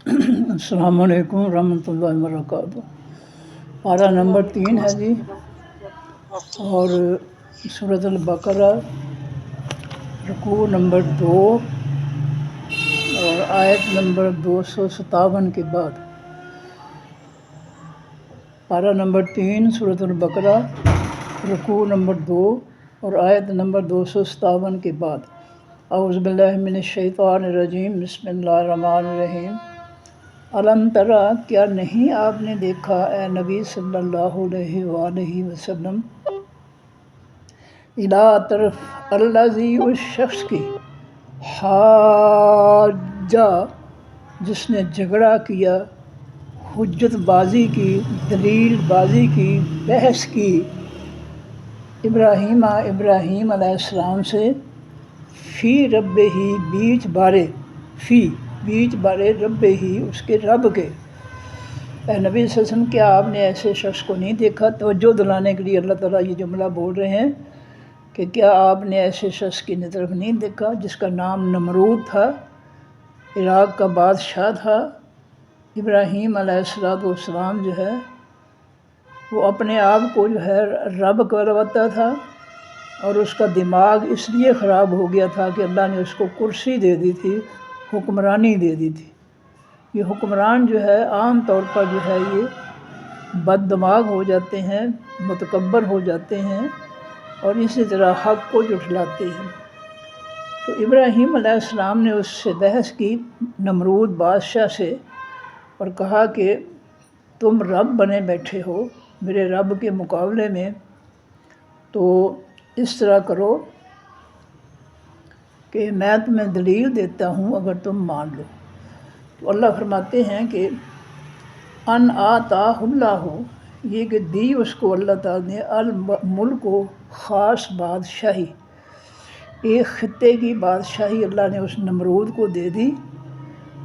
السلام علیکم ورحمۃ اللہ وبرکاتہ۔ پارہ نمبر 3 ہے جی، اور سورۃ البقرہ رکوع نمبر 2 اور آیت نمبر 257 کے بعد۔ پارہ نمبر 3 سورۃ البقرہ رکوع نمبر 2 اور آیت نمبر 257 کے بعد۔ اعوذ باللہ من الشیطان الرجیم، بسم اللہ الرحمن الرحیم۔ علم ترا، کیا نہیں آپ نے دیکھا اے نبی صلی اللہ علیہ وآلہ وسلم، الا طرف الذی، اس شخص کی، حاجہ جس نے جھگڑا کیا، حجت بازی کی، دلیل بازی کی، بحث کی، ابراہیم علیہ السلام سے، فی رب ہی، بیچ بارے رب ہی، اس کے رب کے۔ اے نبی صلی اللہ علیہ وسلم، کیا آپ نے ایسے شخص کو نہیں دیکھا؟ توجہ دلانے کے لیے اللہ تعالیٰ یہ جملہ بول رہے ہیں کہ کیا آپ نے ایسے شخص کی طرف نہیں دیکھا جس کا نام نمرود تھا، عراق کا بادشاہ تھا۔ ابراہیم علیہ السلام جو ہے وہ اپنے آپ کو جو ہے رب کہلواتا تھا، اور اس کا دماغ اس لیے خراب ہو گیا تھا کہ اللہ نے اس کو کرسی دے دی تھی، حکمرانی دے دی تھی۔ یہ حکمران جو ہے عام طور پر جو ہے یہ بد دماغ ہو جاتے ہیں، متکبر ہو جاتے ہیں، اور اسی طرح حق کو جھٹلاتے ہیں۔ تو ابراہیم علیہ السلام نے اس سے بحث کی، نمرود بادشاہ سے، اور کہا کہ تم رب بنے بیٹھے ہو میرے رب کے مقابلے میں، تو اس طرح کرو کہ میں تمہیں دلیل دیتا ہوں اگر تم مان لو۔ تو اللہ فرماتے ہیں کہ ان آتاہ اللہ، یہ کہ دی اس کو اللہ تعالیٰ نے الملک و خاص بادشاہی، ایک خطے کی بادشاہی اللہ نے اس نمرود کو دے دی۔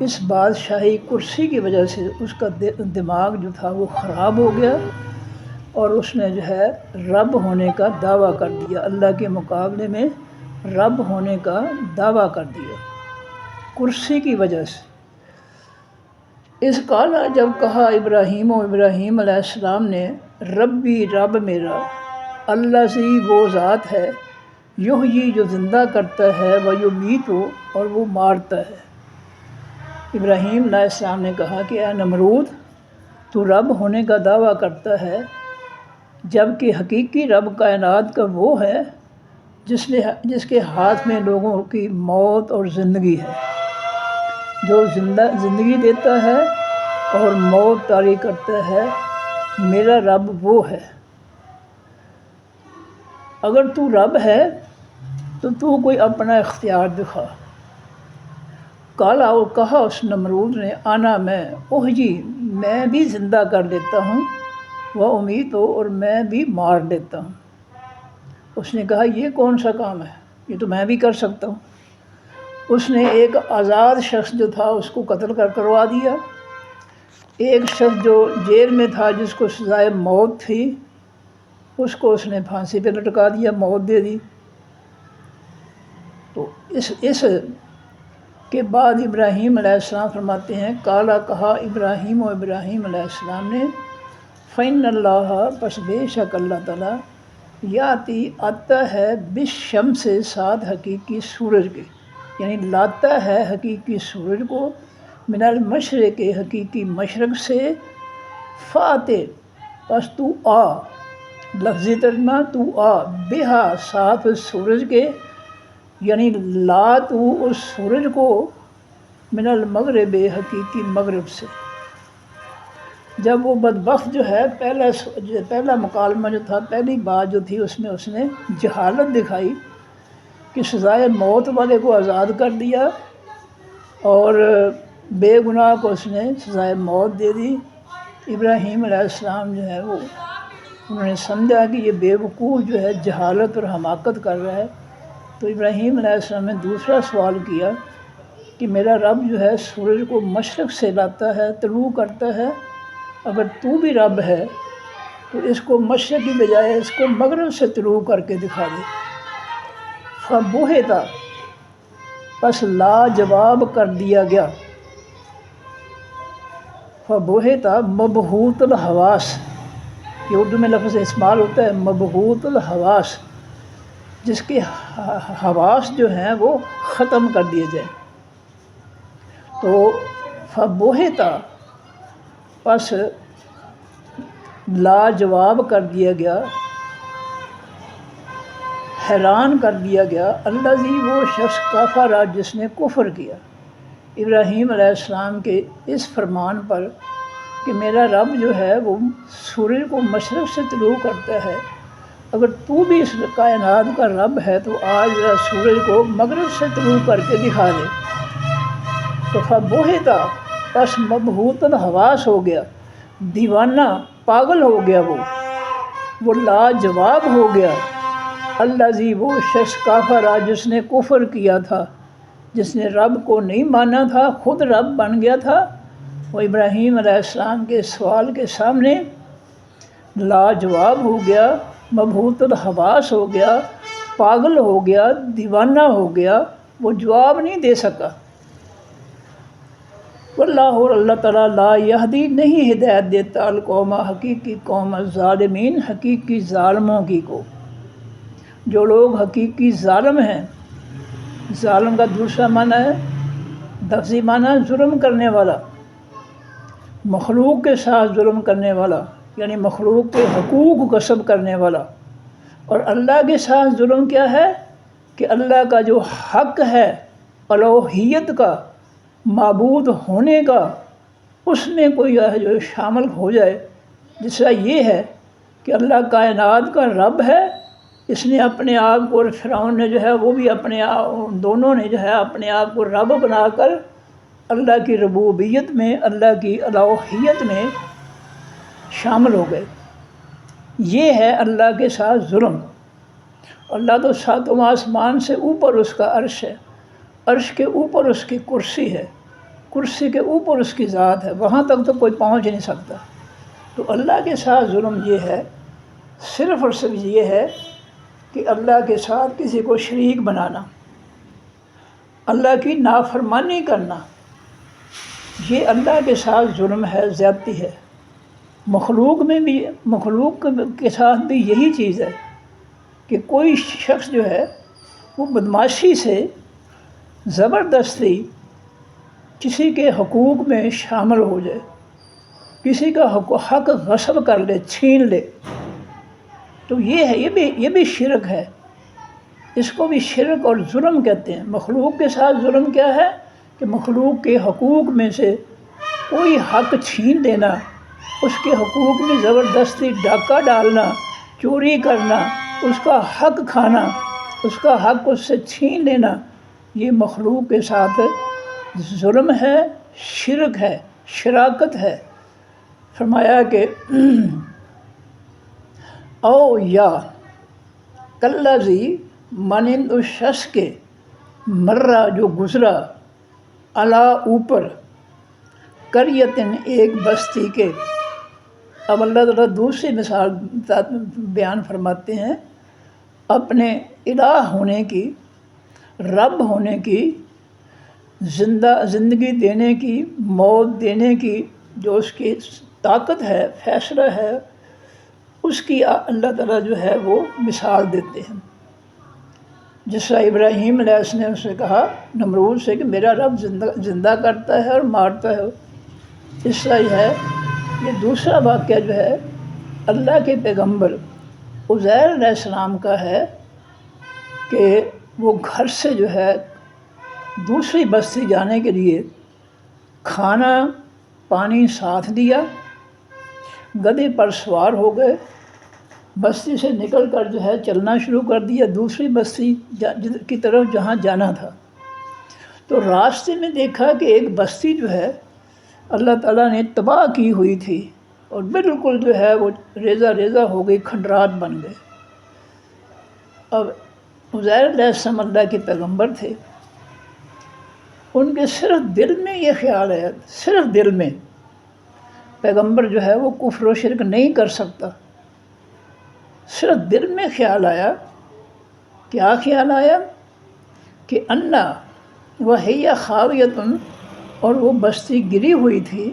اس بادشاہی کرسی کی وجہ سے اس کا دماغ جو تھا وہ خراب ہو گیا، اور اس نے جو ہے رب ہونے کا دعویٰ کر دیا، اللہ کے مقابلے میں رب ہونے کا دعویٰ کر دیا کرسی کی وجہ سے۔ اس کالا، جب کہا ابراہیم علیہ السلام نے، ربی، رب میرا، اللہ سے وہ ذات ہے، یحیی جو زندہ کرتا ہے، ویمیت اور وہ مارتا ہے۔ ابراہیم علیہ السلام نے کہا کہ اے نمرود، تو رب ہونے کا دعویٰ کرتا ہے، جبکہ حقیقی رب کائنات کا وہ ہے جس کے ہاتھ میں لوگوں کی موت اور زندگی ہے، جو زندگی دیتا ہے اور موت طاری کرتا ہے، میرا رب وہ ہے۔ اگر تو رب ہے تو کوئی اپنا اختیار دکھا۔ کالا، اور کہا اس نمرود نے، آنا، میں، اوہجی، میں بھی زندہ کر دیتا ہوں، وہ امید ہو، اور میں بھی مار دیتا ہوں۔ اس نے کہا یہ کون سا کام ہے، یہ تو میں بھی کر سکتا ہوں۔ اس نے ایک آزاد شخص جو تھا اس کو قتل کروا دیا، ایک شخص جو جیل میں تھا جس کو سزائے موت تھی اس کو اس نے پھانسی پہ لٹکا دیا، موت دے دی۔ تو اس کے بعد ابراہیم علیہ السلام فرماتے ہیں، کالا، کہا ابراہیم علیہ السلام نے، فإن اللہ، پس بے شک اللہ تعالیٰ، یاتی، آتا ہے، بالشمس، ساتھ حقیقی سورج کے، یعنی لاتا ہے حقیقی سورج کو، من المشرق، حقیقی مشرق سے، فاتح، پس تو آ، لفظی ترجمہ تو آ، بہا، ساتھ سورج کے، یعنی لا تو اس سورج کو، من المغرب، حقیقی مغرب سے۔ جب وہ بدبخت جو ہے پہلا مکالمہ جو تھا، پہلی بات جو تھی، اس میں اس نے جہالت دکھائی کہ سزائے موت والے کو آزاد کر دیا اور بے گناہ کو اس نے سزائے موت دے دی۔ ابراہیم علیہ السلام جو ہے وہ انہوں نے سمجھا کہ یہ بے وقوف جو ہے جہالت اور حماقت کر رہا ہے۔ تو ابراہیم علیہ السلام نے دوسرا سوال کیا کہ میرا رب جو ہے سورج کو مشرق سے لاتا ہے، طلوع کرتا ہے، اگر تو بھی رب ہے تو اس کو مشرق کی بجائے اس کو مغرب سے طلوع کر کے دکھا دے۔ فبہتا، پس لا جواب کر دیا گیا، فبہتا مبہوت الحواس، یہ اردو میں لفظ استعمال ہوتا ہے مبہوت الحواس، جس کے حواس جو ہیں وہ ختم کر دیے جائیں۔ تو فبہتا پس لاجواب کر دیا گیا، حیران کر دیا گیا، الذی وہ شخص کفر جس نے کفر کیا ابراہیم علیہ السلام کے اس فرمان پر کہ میرا رب جو ہے وہ سورج کو مشرق سے طلوع کرتا ہے، اگر تو بھی اس کائنات کا رب ہے تو آج ذرا سورج کو مغرب سے طلوع کر کے دکھا دے۔ تو فبہتا پس مبہوت الحواس ہو گیا، دیوانہ پاگل ہو گیا، وہ لاجواب ہو گیا، الذی وہ شخص کافر جس نے کفر کیا تھا، جس نے رب کو نہیں مانا تھا، خود رب بن گیا تھا، وہ ابراہیم علیہ السلام کے سوال کے سامنے لاجواب ہو گیا، مبہوت الحواس ہو گیا، پاگل ہو گیا، دیوانہ ہو گیا، وہ جواب نہیں دے سکا۔ واللہ اور اللہ تعالیٰ لا یہدی نہیں ہدایت دیتا القوم حقیقی قوم الظالمین حقیقی ظالموں کی کو، جو لوگ حقیقی ظالم ہیں۔ ظالم کا دوسرا معنی ہے لفظی معنی ظلم کرنے والا، مخلوق کے ساتھ ظلم کرنے والا، یعنی مخلوق کے حقوق غصب کرنے والا۔ اور اللہ کے ساتھ ظلم کیا ہے کہ اللہ کا جو حق ہے الوہیت کا، معبود ہونے کا، اس میں کوئی جو شامل ہو جائے، جس طرح یہ ہے کہ اللہ کائنات کا رب ہے، اس نے اپنے آپ کو، اور فرعون نے جو ہے وہ بھی اپنے آپ، دونوں نے جو ہے اپنے آپ کو رب بنا کر اللہ کی ربوبیت میں، اللہ کی الوہیت میں شامل ہو گئے۔ یہ ہے اللہ کے ساتھ ظلم۔ اللہ تو ساتوں آسمان سے اوپر اس کا عرش ہے، عرش کے اوپر اس کی کرسی ہے، کرسی کے اوپر اس کی ذات ہے، وہاں تک تو کوئی پہنچ نہیں سکتا۔ تو اللہ کے ساتھ ظلم یہ ہے، صرف اور صرف یہ ہے کہ اللہ کے ساتھ کسی کو شریک بنانا، اللہ کی نافرمانی کرنا، یہ اللہ کے ساتھ ظلم ہے، زیادتی ہے۔ مخلوق میں بھی، مخلوق کے ساتھ بھی یہی چیز ہے کہ کوئی شخص جو ہے وہ بدمعاشی سے زبردستی کسی کے حقوق میں شامل ہو جائے، کسی کا حق غصب کر لے، چھین لے، تو یہ ہے، یہ بھی شرک ہے، اس کو بھی شرک اور ظلم کہتے ہیں۔ مخلوق کے ساتھ ظلم کیا ہے کہ مخلوق کے حقوق میں سے کوئی حق چھین لینا، اس کے حقوق میں زبردستی ڈاکہ ڈالنا، چوری کرنا، اس کا حق کھانا، اس کا حق اس سے چھین لینا، یہ مخلوق کے ساتھ ظلم ہے، شرک ہے، شراکت ہے۔ فرمایا کہ او یا کلذی مانند اس شخص کے مرہ جو گزرا، علا اوپر، قریتن ایک بستی کے۔ اب اللہ تعالیٰ دوسری مثال بیان فرماتے ہیں اپنے الہ ہونے کی، رب ہونے کی، زندگی دینے کی، موت دینے کی، جو اس کی طاقت ہے، فیصلہ ہے، اس کی اللہ تعالیٰ جو ہے وہ مثال دیتے ہیں۔ جس طرح ابراہیم علیہ السلام نے اسے کہا نمرود سے کہ میرا رب زندہ کرتا ہے اور مارتا ہے، اس طرح یہ ہے۔ یہ دوسرا واقعہ جو ہے اللہ کے پیغمبر عزیر علیہ السلام کا ہے کہ وہ گھر سے جو ہے دوسری بستی جانے کے لیے کھانا پانی ساتھ دیا، گدھے پر سوار ہو گئے، بستی سے نکل کر جو ہے چلنا شروع کر دیا دوسری بستی کی طرف جہاں جانا تھا۔ تو راستے میں دیکھا کہ ایک بستی جو ہے اللہ تعالیٰ نے تباہ کی ہوئی تھی، اور بالکل جو ہے وہ ریزہ ریزہ ہو گئی، کھنڈرات بن گئے۔ اب عزیر علیہ السلام اللہ کے پیغمبر تھے، ان کے صرف دل میں یہ خیال ہے، صرف دل میں، پیغمبر جو ہے وہ کفر و شرک نہیں کر سکتا، صرف دل میں خیال آیا۔ کیا خیال آیا کہ انا وہی خاویتن، اور وہ بستی گری ہوئی تھی،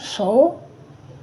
100,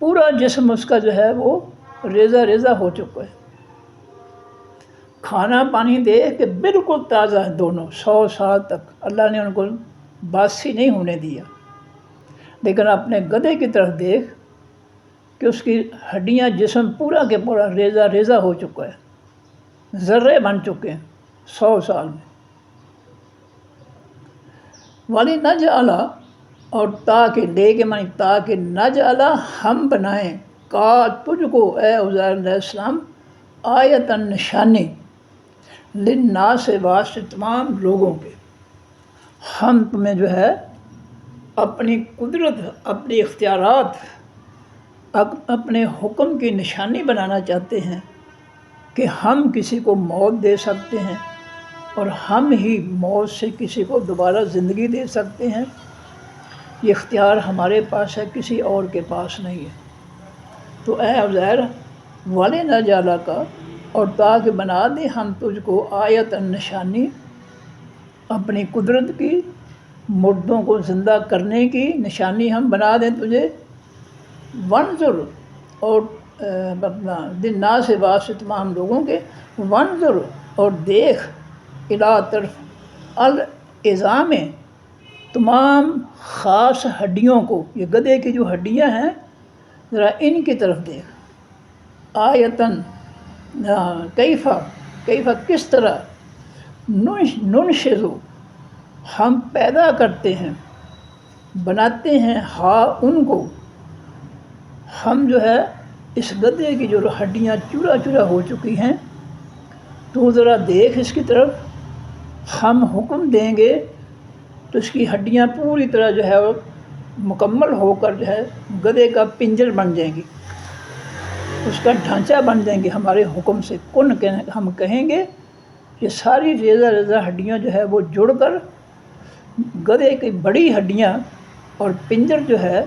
پورا جسم اس کا جو ہے وہ ریزہ ریزہ ہو چکا ہے، کھانا پانی دے کہ بالکل تازہ ہے دونوں، 100 سال تک اللہ نے ان کو باسی نہیں ہونے دیا، لیکن اپنے گدھے کی طرف دیکھ کہ اس کی ہڈیاں جسم پورا کے پورا ریزہ ریزہ ہو چکا ہے، ذرے بن چکے ہیں 100 سال میں۔ وَلِنَجْعَلَ، اور تاکہ، لے کے معنی تاکہ، نجعل، ہم بنائیں، کا تجھ کو اے عزیر علیہ السلام، آیتاً نشانی، للناس، واسطے تمام لوگوں کے، ہم تمہیں جو ہے اپنی قدرت، اپنی اختیارات، اپنے حکم کی نشانی بنانا چاہتے ہیں کہ ہم کسی کو موت دے سکتے ہیں اور ہم ہی موت سے کسی کو دوبارہ زندگی دے سکتے ہیں، یہ اختیار ہمارے پاس ہے، کسی اور کے پاس نہیں ہے۔ تو اے عزیر، وَلِنَجْعَلَ کا، اور تاکہ بنا دیں ہم تجھ کو آیتاً نشانی، اپنی قدرت کی، مردوں کو زندہ کرنے کی نشانی ہم بنا دیں تجھے، وانظر، اور للناس، واسطے تمام لوگوں کے، وانظر، اور دیکھ، الی، طرف، العظام، تمام خاص ہڈیوں کو، یہ گدھے کی جو ہڈیاں ہیں ذرا ان کی طرف دیکھ، آیتاً، کیفا، کیفا کس طرح، ننشزو، ہم پیدا کرتے ہیں، بناتے ہیں، ہاں ان کو، ہم جو ہے اس گدھے کی جو ہڈیاں چورا چورا ہو چکی ہیں تو ذرا دیکھ اس کی طرف، ہم حکم دیں گے تو اس کی ہڈیاں پوری طرح جو ہے وہ مکمل ہو کر جو ہے گدھے کا پنجر بن جائیں گی، اس کا ڈھانچہ بن جائیں گے ہمارے حکم سے، ہم کہیں گے یہ ساری ریزہ ریزہ ہڈیاں جو ہے وہ جڑ کر گدھے کی بڑی ہڈیاں اور پنجر جو ہے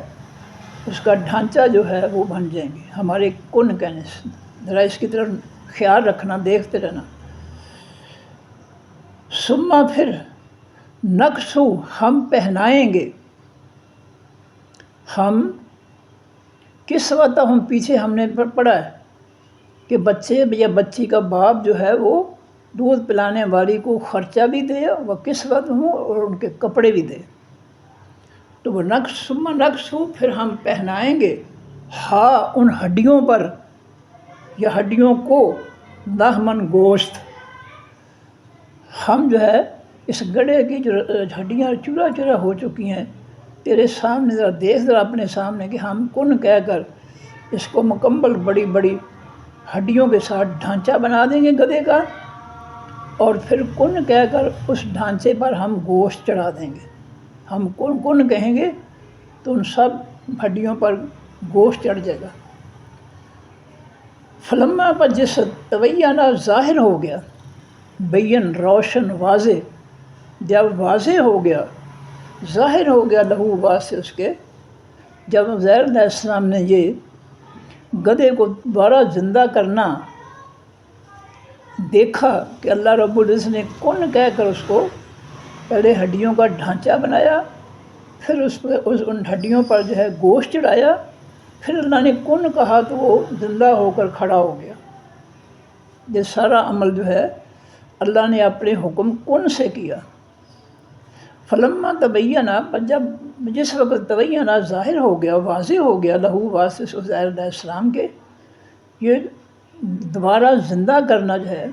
اس کا ڈھانچہ جو ہے وہ بن جائیں گے ہمارے کہنے سے۔ ذرا اس کی طرف خیال رکھنا، دیکھتے رہنا۔ ثم، پھر، نکسو، ہم پہنائیں گے، ہم کس وقت، ہم پیچھے ہم نے پڑھا ہے کہ بچے یا بچی کا باپ جو ہے وہ دودھ پلانے والی کو خرچہ بھی دے، وہ کس وقت ہوں، اور ان کے کپڑے بھی دے، تو وہ ثم نکسو، پھر ہم پہنائیں گے، ہاں ان ہڈیوں پر یا ہڈیوں کو، لحمن، گوشت، ہم جو ہے اس گڑھے کی جو ہڈیاں چورا چورا ہو چکی ہیں تیرے سامنے، ذرا دیکھ، ذرا اپنے سامنے کہ ہم کہہ کر اس کو مکمل بڑی بڑی ہڈیوں کے ساتھ ڈھانچہ بنا دیں گے گدھے کا، اور پھر کہہ کر اس ڈھانچے پر ہم گوشت چڑھا دیں گے، ہم کہیں گے تو ان سب ہڈیوں پر گوشت چڑھ جائے گا۔ فلما، پر جس تبینہ، ظاہر ہو گیا، بین، روشن، واضح، جب واضح ہو گیا، ظاہر ہو گیا، لہو، واسطے اس کے، جب عزیر علیہ السلام نے یہ گدھے کو دوبارہ زندہ کرنا دیکھا کہ اللہ رب العزت نے کہہ کر اس کو پہلے ہڈیوں کا ڈھانچہ بنایا، پھر ان ہڈیوں پر جو ہے گوشت چڑھایا، پھر اللہ نے کہا تو وہ زندہ ہو کر کھڑا ہو گیا۔ یہ سارا عمل جو ہے اللہ نے اپنے حکم سے کیا۔ فلما تبینہ، پر جب جس وقت تبینہ، ظاہر ہو گیا، واضح ہو گیا، لہو، واسطے عزیر علیہ السلام کے، یہ دوبارہ زندہ کرنا جو ہے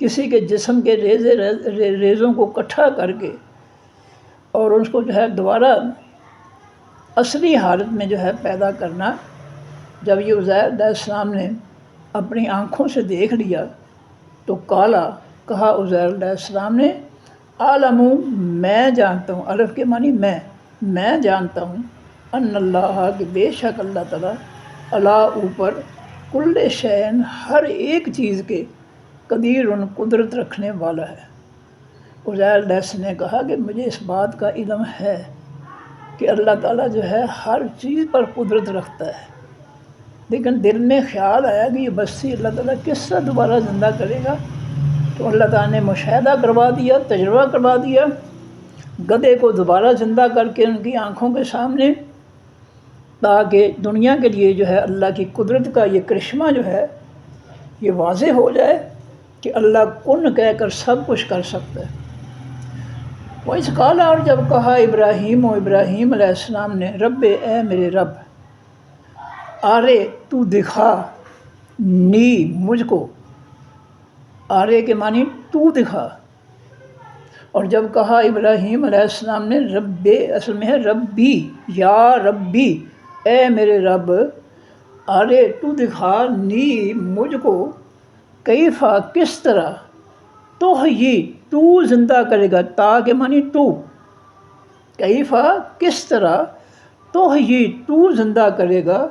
کسی کے جسم کے ریزوں کو اکٹھا کر کے اور اس کو جو ہے دوبارہ اصلی حالت میں جو ہے پیدا کرنا، جب یہ عزیر علیہ السلام نے اپنی آنکھوں سے دیکھ لیا تو کہا عزیر علیہ السلام نے، عالم، میں جانتا ہوں، الف کے معنی میں جانتا ہوں، ان اللہ، کہ بے شک اللہ تعالیٰ، اللہ، اوپر، کل شیء، ہر ایک چیز کے، قدیر، قدرت رکھنے والا ہے۔ عزیر علیہ السلام نے کہا کہ مجھے اس بات کا علم ہے کہ اللہ تعالیٰ جو ہے ہر چیز پر قدرت رکھتا ہے، لیکن دل میں خیال آیا کہ یہ بستی اللہ تعالیٰ کس طرح دوبارہ زندہ کرے گا، تو اللہ تعالیٰ نے مشاہدہ کروا دیا، تجربہ کروا دیا، گدھے کو دوبارہ زندہ کر کے ان کی آنکھوں کے سامنے، تاکہ دنیا کے لیے جو ہے اللہ کی قدرت کا یہ کرشمہ جو ہے یہ واضح ہو جائے کہ اللہ کن کہہ کر سب کچھ کر سکتا ہے۔ وَإِذْ قَالَ، اور جب کہا ابراہیم ابراہیم علیہ السلام نے، رب اے میرے رب، آرے تو دکھا، نی مجھ کو، آرے کے معنی تو دکھا۔ اور جب کہا ابراہیم علیہ السلام نے رب، اصل میں ہے ربی، یا ربی، اے میرے رب، آرے تو دکھا، نی مجھ کو، کیفا کس طرح، تو زندہ کرے گا، تا کے معنی تو، کیفا کس طرح، تو زندہ کرے گا،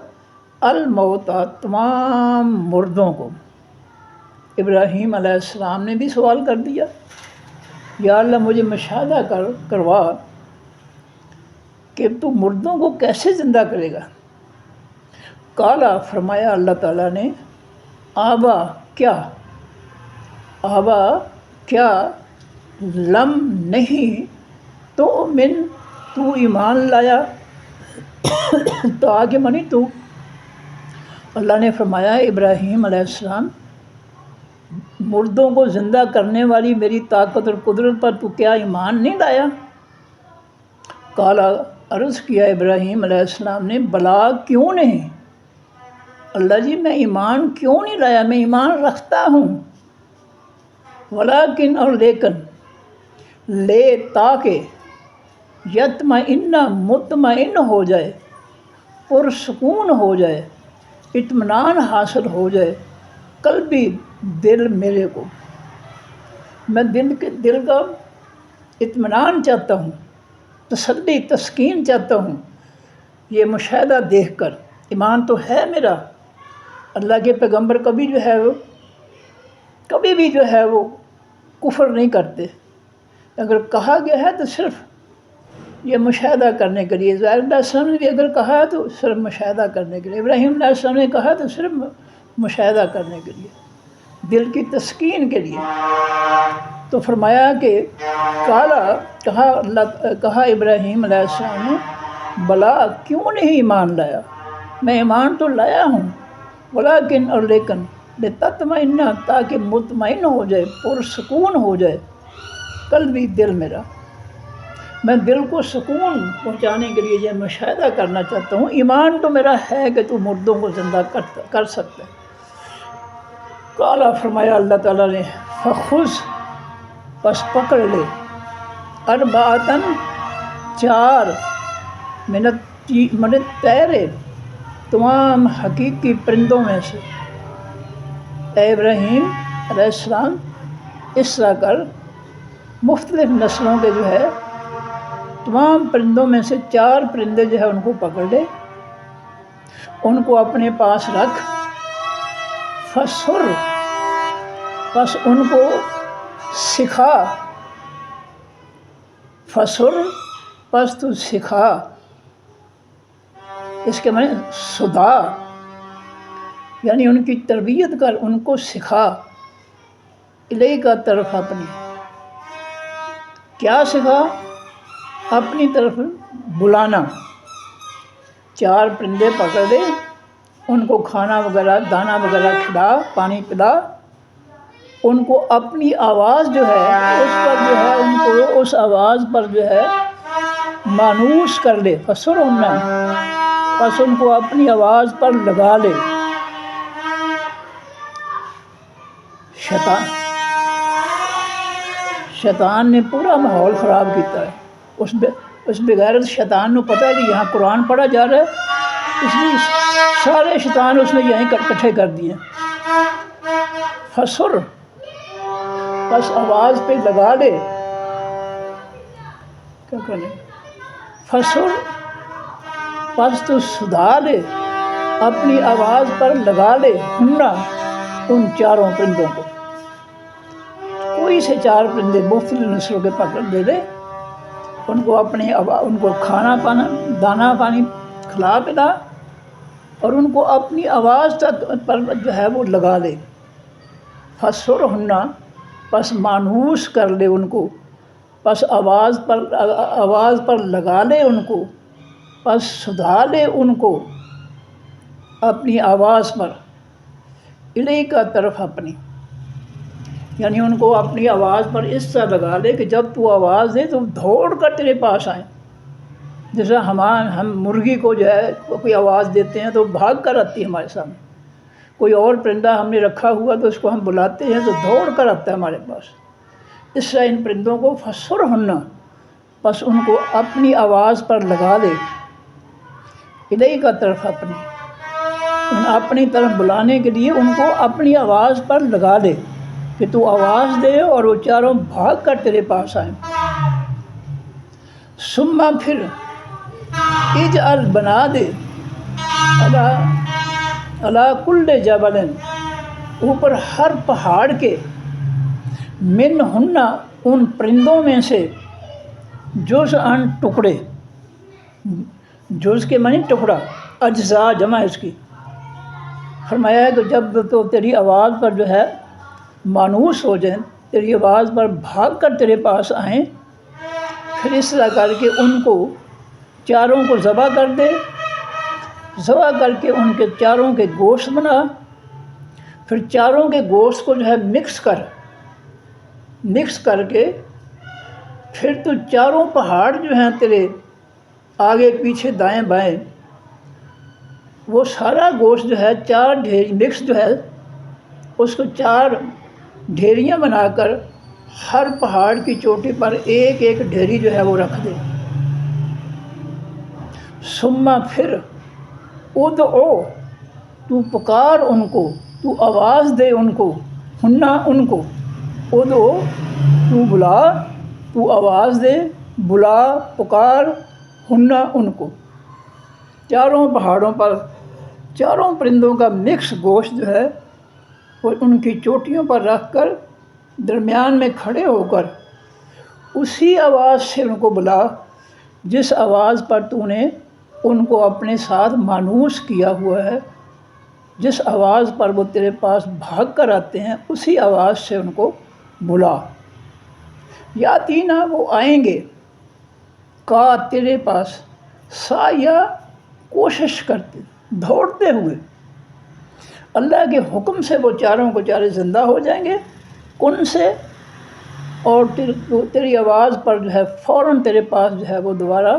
الموتا تمام مردوں کو۔ ابراہیم علیہ السلام نے بھی سوال کر دیا، یا اللہ مجھے مشاہدہ کروا کہ تو مردوں کو کیسے زندہ کرے گا۔ کالا، فرمایا اللہ تعالیٰ نے، آبا کیا، لم نہیں، تو ایمان لایا، تو آگے منی تو۔ اللہ نے فرمایا ابراہیم علیہ السلام، مردوں کو زندہ کرنے والی میری طاقت اور قدرت پر تو کیا ایمان نہیں لایا؟ کالا، عرض کیا ابراہیم علیہ السلام نے، بلا کیوں نہیں، اللہ جی میں ایمان کیوں نہیں لایا، میں ایمان رکھتا ہوں، ولیکن، اور لیکن، لے تاکہ، یطمئن مطمئن ہو جائے، پرسکون ہو جائے، اطمینان حاصل ہو جائے، قلبی دل میرے کو، میں دل کا اطمینان چاہتا ہوں، تسلی تسکین چاہتا ہوں، یہ مشاہدہ دیکھ کر۔ ایمان تو ہے میرا، اللہ کے پیغمبر کبھی بھی جو ہے وہ کفر نہیں کرتے، اگر کہا گیا ہے تو صرف یہ مشاہدہ کرنے کے لیے۔ ظاہر علیہ السلام نے بھی اگر کہا ہے تو صرف مشاہدہ کرنے کے لیے، ابراہیم علیہ السلام نے کہا تو صرف مشاہدہ کرنے کے لیے، دل کی تسکین کے لیے۔ تو فرمایا کہ کہا ابراہیم علیہ السلام نے، بلا کیوں نہیں ایمان لایا، میں ایمان تو لایا ہوں، ولیکن، اور لیکن، لتطمئن، تاکہ مطمئن ہو جائے، پرسکون ہو جائے، قلبی دل میرا، میں دل کو سکون پہنچانے کے لیے یہ مشاہدہ کرنا چاہتا ہوں، ایمان تو میرا ہے کہ تو مردوں کو زندہ کر سکتا ہے۔ کالا، فرمایا اللہ تعالیٰ نے، فخذ، پس پکڑ لے، اربعۃ، 4، من الطیر، تمام حقیقی پرندوں میں سے۔ اے ابراہیم علیہ السلام، اس طرح کر، مختلف نسلوں کے جو ہے تمام پرندوں میں سے 4 پرندے جو ہے ان کو پکڑ لے، ان کو اپنے پاس رکھ، فسر، پس ان کو سکھا، فسر، پس تو سکھا، اس کے معنی سدھا، یعنی ان کی تربیت کر، ان کو سکھا، الیک کا طرف اپنی، کیا سکھا، اپنی طرف بلانا۔ 4 پرندے پکڑ لے، ان کو کھانا وغیرہ، دانا وغیرہ کھلا، پانی پلا، ان کو اپنی آواز جو ہے اس پر جو ہے ان کو اس آواز پر جو ہے مانوس کر لے، فسرہن، پس ان کو اپنی آواز پر لگا لے۔ شیطان نے پورا ماحول خراب کیتا ہے، اس بغیرت شیطان کو پتہ ہے کہ یہاں قرآن پڑھا جا رہا ہے، اس لیے سارے شیطان اس نے یہیں اکٹھے کر دیے۔ فسر، پس آواز پہ لگا لے، کیا کریں، فسر، پس تو سدھا لے، اپنی آواز پر لگا لے، ہننا، ان 4 پرندوں کو، کوئی سے 4 پرندے مختلف نسلوں کے پکڑ دے دے، ان کو ان کو کھانا پانا، دانا پانی کھلا پلا، اور ان کو اپنی آواز تک پر جو ہے وہ لگا لے۔ فسرہن، پس مانوس کر لے ان کو، پس آواز پر لگا لے ان کو، بس سدھا لے ان کو اپنی آواز پر، الیک کا طرف اپنی، یعنی ان کو اپنی آواز پر اس طرح لگا لے کہ جب تو آواز دے تو دوڑ کر تیرے پاس آئیں۔ جیسے ہم مرغی کو جو ہے کوئی آواز دیتے ہیں تو بھاگ کر آتی ہے ہمارے سامنے، کوئی اور پرندہ ہم نے رکھا ہوا تو اس کو ہم بلاتے ہیں تو دوڑ کر آتا ہے ہمارے پاس۔ اس طرح ان پرندوں کو فسرہن، بس ان کو اپنی آواز پر لگا دے، الیک کا طرف اپنی، اپنی طرف بلانے کے لیے ان کو اپنی آواز پر لگا دے کہ تو آواز دے اور وہ چاروں بھاگ کر تیرے پاس آئیں۔ ثم پھر اجعل بنا دے، علی کل جبل، اوپر ہر پہاڑ کے، منہن ان پرندوں میں سے، جزءاً ٹکڑے، جز کے معنی ٹکڑا، اجزاء جمع اس کی۔ فرمایا ہے کہ جب تو تیری آواز پر جو ہے مانوس ہو جائیں، تیری آواز پر بھاگ کر تیرے پاس آئیں، پھر اس طرح کر کے ان کو چاروں کو ذبح کر دے، ذبح کر کے ان کے چاروں کے گوشت بنا، پھر چاروں کے گوشت کو جو ہے مکس کر کے پھر تو چاروں پہاڑ جو ہیں تیرے آگے پیچھے دائیں بائیں، وہ سارا گوشت جو ہے چار مکس جو ہے اس کو چار ڈھیریاں بنا کر ہر پہاڑ کی چوٹی پر ایک ایک ڈھیری جو ہے وہ رکھ دے۔ ثم پھر ادعو، تو پکار ان کو، تو آواز دے ان کو، ہننا ان کو، ادعو تو بلا، تو آواز دے، بلا، پکار، ہننا ان کو، چاروں پہاڑوں پر چاروں پرندوں کا مکس گوشت جو ہے وہ ان کی چوٹیوں پر رکھ کر درمیان میں کھڑے ہو کر اسی آواز سے ان کو بلا جس آواز پر تو نے ان کو اپنے ساتھ مانوس کیا ہوا ہے، جس آواز پر وہ تیرے پاس بھاگ کر آتے ہیں اسی آواز سے ان کو بلا۔ یاتینا، وہ آئیں گے، کا تیرے پاس، سایہ، کوشش کرتے، دوڑتے ہوئے، اللہ کے حکم سے وہ چاروں کو چارے زندہ ہو جائیں گے کن سے، اور تیری آواز پر جو ہے فوراً تیرے پاس جو ہے وہ دوبارہ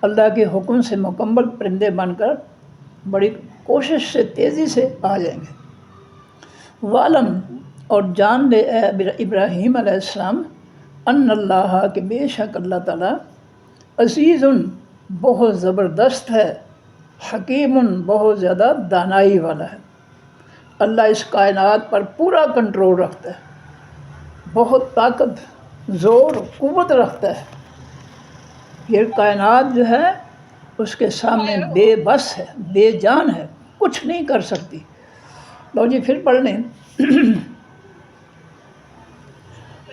اللہ کے حکم سے مکمل پرندے بن کر بڑی کوشش سے تیزی سے آ جائیں گے۔ وعلم، اور جان لے اے ابراہیم علیہ السلام، ان اللہ، کہ بے شک اللہ تعالیٰ، عزیز، بہت زبردست ہے، حکیم، بہت زیادہ دانائی والا ہے۔ اللہ اس کائنات پر پورا کنٹرول رکھتا ہے، بہت طاقت، زور، قوت رکھتا ہے۔ یہ کائنات جو ہے اس کے سامنے بے بس ہے، بے جان ہے، کچھ نہیں کر سکتی۔ لو جی پھر پڑھ لیں۔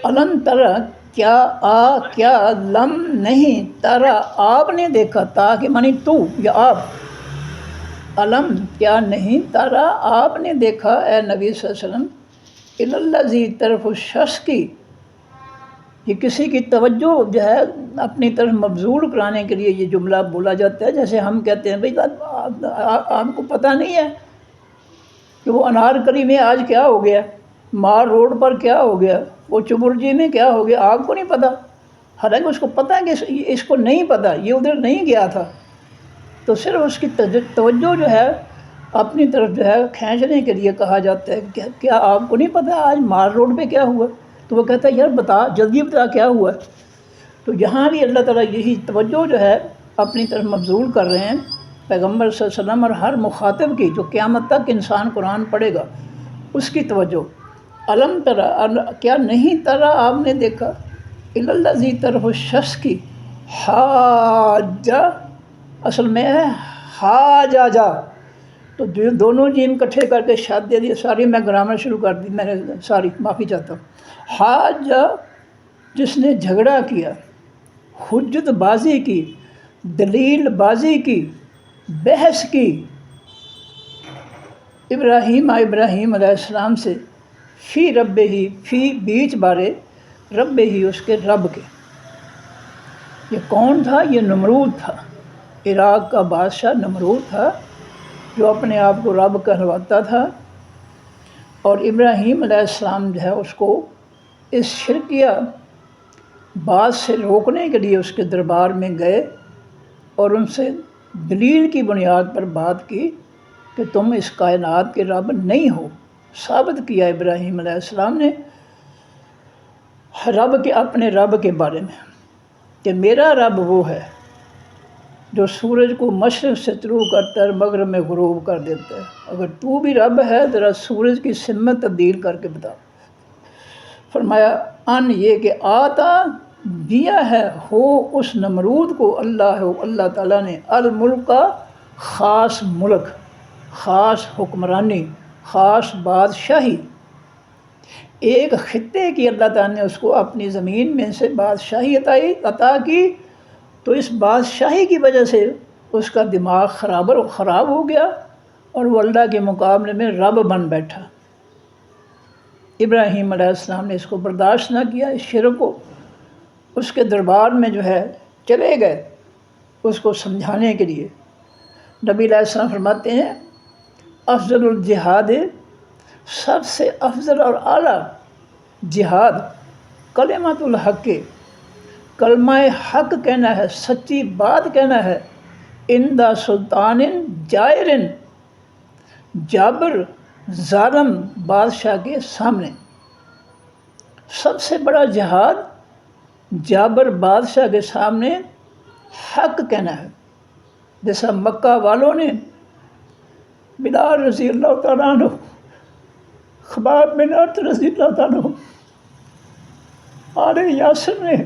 الم ترا، کیا لم نہیں، ترا آپ نے دیکھا، تا کہ معنی تو یا آپ، الم کیا نہیں، ترا آپ نے دیکھا اے نبی صلی اللہ علیہ وسلم، الذی طرف اس شخص کی، یہ کسی کی توجہ جو ہے اپنی طرف مبذول کرانے کے لیے یہ جملہ بولا جاتا ہے۔ جیسے ہم کہتے ہیں بھائی آپ کو پتہ نہیں ہے کہ وہ انارکلی میں آج کیا ہو گیا، مار روڈ پر کیا ہو گیا، وہ چبرجی میں کیا ہو گیا، آپ کو نہیں پتہ، حالانکہ اس کو پتہ ہے کہ اس کو نہیں پتہ، یہ ادھر نہیں گیا تھا، تو صرف اس کی توجہ جو ہے اپنی طرف جو ہے کھینچنے کے لیے کہا جاتا ہے کہ کیا آپ کو نہیں پتہ آج مار روڈ پہ کیا ہوا، تو وہ کہتا ہے یار بتا، جلدی بتا کیا ہوا ہے۔ تو یہاں بھی اللہ تعالیٰ یہی توجہ جو ہے اپنی طرف مبذول کر رہے ہیں پیغمبر صلی اللہ علیہ وسلم اور ہر مخاطب کی، جو قیامت تک انسان قرآن پڑھے گا اس کی توجہ۔ الم ترا، کیا نہیں ترا آپ نے دیکھا، الذی طرف اس شخص کی، حاجہ، اصل میں ہے حاجہ جا، تو دونوں جیم کٹھے کر کے شاد دے دیا۔ ساری میں گرامر شروع کر دی، میں نے ساری معافی چاہتا ہوں۔ حاجہ، جس نے جھگڑا کیا، حجت بازی کی، دلیل بازی کی، بحث کی، ابراہیم علیہ السلام سے، فی رب ہی، فی بیچ بارے، رب ہی اس کے رب کے۔ یہ کون تھا؟ یہ نمرود تھا۔ عراق کا بادشاہ نمرود تھا جو اپنے آپ کو رب کہلواتا تھا، اور ابراہیم علیہ السلام جو ہے اس کو اس شرکیہ بات سے روکنے کے لیے اس کے دربار میں گئے اور ان سے دلیل کی بنیاد پر بات کی کہ تم اس کائنات کے رب نہیں ہو۔ ثابت کیا ابراہیم علیہ السلام نے رب کے اپنے رب کے بارے میں کہ میرا رب وہ ہے جو سورج کو مشرق سے طلوع کرتا ہے اور مغرب میں غروب کر دیتا ہے۔ اگر تو بھی رب ہے ذرا سورج کی سمت تبدیل کر کے بتا۔ فرمایا ان یہ کہ آتا دیا ہے ہو اس نمرود کو اللہ تعالیٰ نے الملک کا خاص ملک، خاص حکمرانی، خاص بادشاہی۔ ایک خطے کی اللہ تعالیٰ نے اس کو اپنی زمین میں سے بادشاہی عطا کی، تو اس بادشاہی کی وجہ سے اس کا دماغ خراب ہو گیا اور وہ اللہ کے مقابلے میں رب بن بیٹھا۔ ابراہیم علیہ السلام نے اس کو برداشت نہ کیا، اس شرک کو، اس کے دربار میں جو ہے چلے گئے اس کو سمجھانے کے لیے۔ نبی علیہ السلام فرماتے ہیں افضل الجہاد، سب سے افضل اور اعلیٰ جہاد کلمۃ الحق، کلمہ حق کہنا ہے، سچی بات کہنا ہے، عند سلطان جائر، جابر ظالم بادشاہ کے سامنے۔ سب سے بڑا جہاد جابر بادشاہ کے سامنے حق کہنا ہے۔ جیسا مکہ والوں نے بلال رضی اللہ تعالیٰ عنہ، خباب بن ارت رضی اللہ تعالیٰ عنہ، آل یاسر نے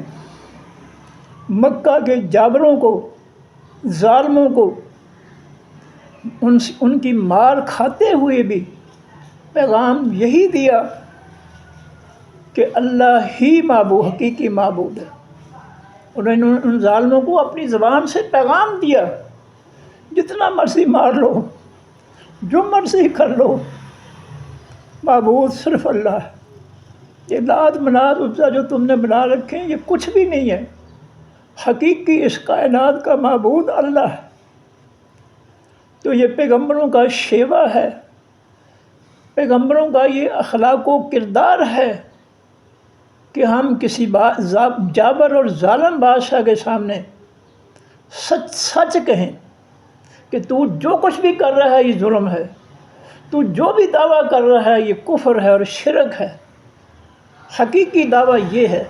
مکہ کے جابروں کو، ظالموں کو ان کی مار کھاتے ہوئے بھی پیغام یہی دیا کہ اللہ ہی معبود، حقیقی معبود ہے۔ انہوں نے ان ظالموں کو اپنی زبان سے پیغام دیا جتنا مرضی مار لو، جو مرضی کر لو، معبود صرف اللہ ہے۔ یہ لات منات عزا جو تم نے بنا رکھے ہیں یہ کچھ بھی نہیں ہے، حقیقی اس کائنات کا معبود اللہ ہے۔ تو یہ پیغمبروں کا شیوا ہے، پیغمبروں کا یہ اخلاق و کردار ہے کہ ہم کسی جابر اور ظالم بادشاہ کے سامنے سچ کہیں کہ تو جو کچھ بھی کر رہا ہے یہ ظلم ہے، تو جو بھی دعویٰ کر رہا ہے یہ کفر ہے اور شرک ہے۔ حقیقی دعویٰ یہ ہے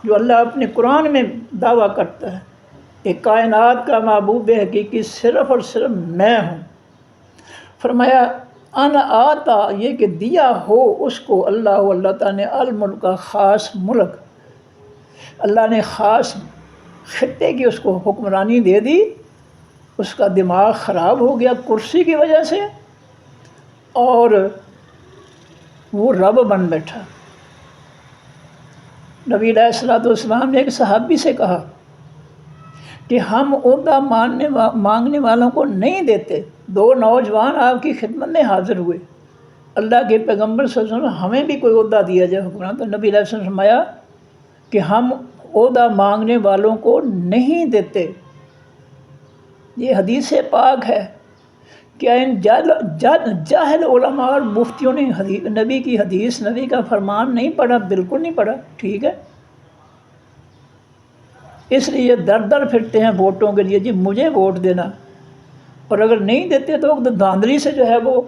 جو اللہ اپنے قرآن میں دعویٰ کرتا ہے کہ کائنات کا معبود حقیقی صرف اور صرف میں ہوں۔ فرمایا ان آتا یہ کہ دیا ہو اس کو اللہ تعالیٰ نے الملک کا خاص ملک، اللہ نے خاص خطے کی اس کو حکمرانی دے دی، اس کا دماغ خراب ہو گیا کرسی کی وجہ سے اور وہ رب بن بیٹھا۔ نبی علیہ السلام نے ایک صحابی سے کہا کہ ہم عہدہ مانگنے والوں کو نہیں دیتے۔ دو نوجوان آپ کی خدمت میں حاضر ہوئے، اللہ کے پیغمبر صلی اللہ علیہ وسلم ہمیں بھی کوئی عہدہ دیا جائے حکمران۔ تو نبی علیہ السلام نے فرمایا کہ ہم عہدہ مانگنے والوں کو نہیں دیتے۔ یہ حدیث پاک ہے۔ کیا ان جاہل علماء اور مفتیوں نے نبی کی حدیث، نبی کا فرمان نہیں پڑھا؟ بالکل نہیں پڑھا، ٹھیک ہے۔ اس لیے در پھرتے ہیں ووٹوں کے لیے، جی مجھے ووٹ دینا، اور اگر نہیں دیتے تو دھاندلی سے جو ہے وہ